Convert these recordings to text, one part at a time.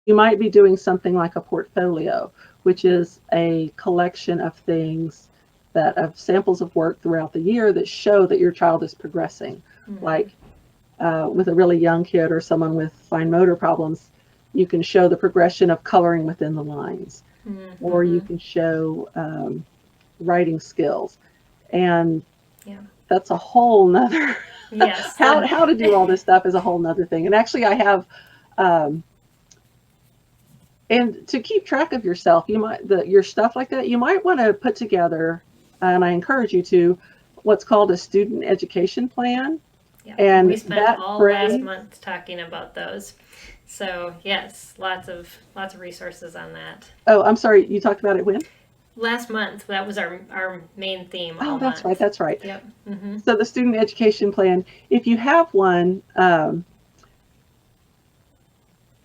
You might be doing something like a portfolio, which is a collection of things that of samples of work throughout the year that show that your child is progressing. Mm-hmm. Like with a really young kid or someone with fine motor problems, you can show the progression of coloring within the lines, or you Mm-hmm. can show writing skills. And Yeah. that's a whole nother Yes. how to do all this stuff is a whole nother thing. And actually I have um, and to keep track of yourself, you might your stuff like that, you might want to put together, and I encourage you to, what's called a student education plan. Yep. We And spent that all last phrase, month talking about those. So yes, lots of resources on that. oh, I'm sorry, you talked about it when? Last month, that was our main theme Oh, all that's right, month. that's right. Yep. Mm-hmm. So the student education plan, if you have one,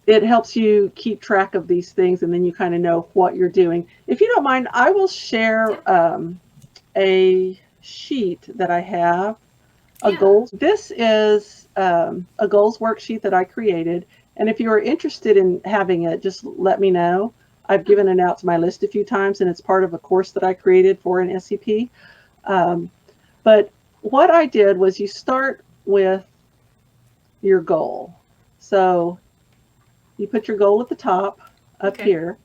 it helps you keep track of these things, and then you kind of know what you're doing. If you don't mind, I will share Yep. a sheet that I have, a Yeah. goals. This is a goals worksheet that I created. And if you are interested in having it, just let me know. I've Hmm. given it out to my list a few times, and it's part of a course that I created for an SCP. Um, but what I did was you start with your goal. So you put your goal at the top up Okay. here,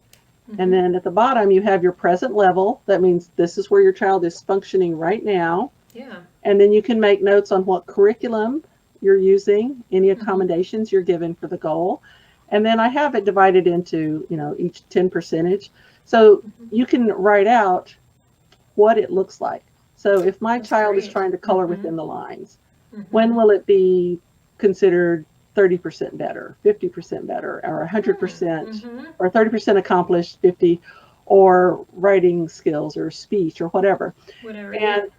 and Mm-hmm. then at the bottom, you have your present level. That means this is where your child is functioning right now. Yeah. And then you can make notes on what curriculum you're using, any Mm-hmm. accommodations you're given for the goal. And then I have it divided into, each 10 percentage. So Mm-hmm. you can write out what it looks like. So if my That's child is great. trying to color Mm-hmm. within the lines, when Mm-hmm. will it be considered 30% better, 50% better, or Hmm. 100%, Mm-hmm. or 30% accomplished, 50, or writing skills or speech or whatever. Whatever. And Yep.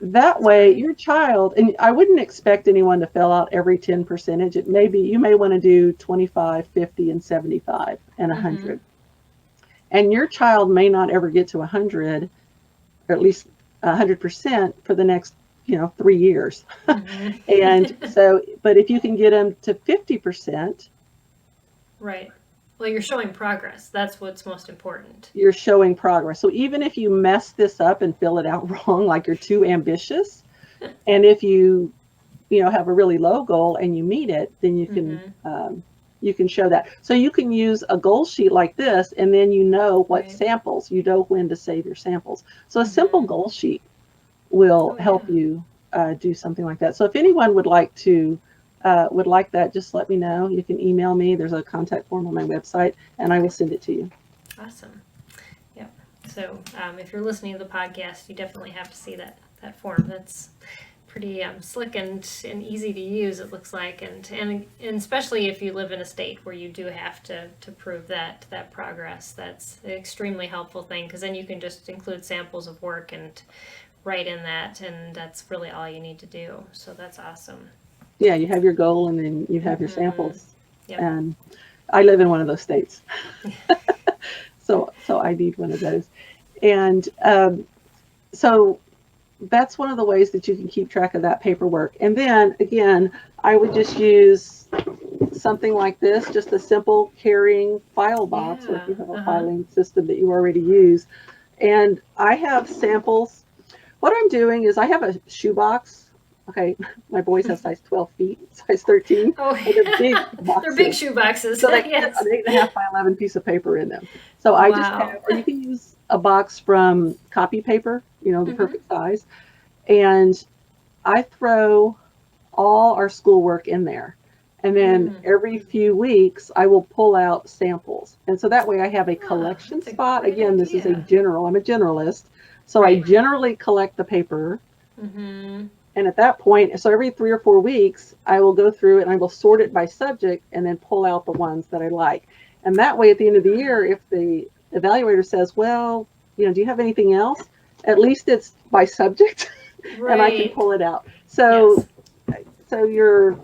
that That's way great. your child, and I wouldn't expect anyone to fill out every 10 percentage. It may be, you may want to do 25, 50, and 75 and Mm-hmm. 100. And your child may not ever get to 100, or at least 100% for the next 3 years. And Mm-hmm. so, but if you can get them to 50%, Right. Well, you're showing progress. That's what's most important. you're showing progress. So even if you mess this up and fill it out wrong, like you're too ambitious, and if you have a really low goal and you meet it, then Mm-hmm. you can show that. So you can use a goal sheet like this, and then you know what Right. samples, you know when to save your samples. So a simple Mm-hmm. goal sheet will Oh help yeah. you do something like that. So if anyone would like that, just let me know. You can email me. There's a contact form on my website, and I will Okay. send it to you. Awesome. Yep. So if you're listening to the podcast, you definitely have to see that form. That's pretty slick and easy to use. It looks like, and especially if you live in a state where you do have to prove that progress, that's an extremely helpful thing because then you can just include samples of work and write in that, and that's really all you need to do. So that's awesome. Yeah, you have your goal, and then you have your Mm-hmm. samples. Yep. And I live in one of those states, so I need one of those. And so that's one of the ways that you can keep track of that paperwork. And then again, I would just use something like this, just a simple carrying file box, or if Yeah. you have a Uh huh. filing system that you already use. And I have samples. What I'm doing is I have a shoebox. Okay, my boys have size 12 feet, size 13, Oh, and they're big they're big boxes. shoe boxes. So they fit Yes. an 8.5 by 11 piece of paper in them. So I just have, Wow. or you can use a box from copy paper, the Mm-hmm. perfect size. And I throw all our schoolwork in there. And then Mm. every few weeks, I will pull out samples. And so that way I have a Ah, collection that's a spot. great Again, this is idea. I'm a generalist. So I Right. generally collect the paper. Mm-hmm. And at that point, so every 3 or 4 weeks, I will go through and I will sort it by subject and then pull out the ones that I like. And that way, at the end of the year, if the evaluator says, well, do you have anything else? At least it's by subject and I can Right. pull it out. So Yes. so you're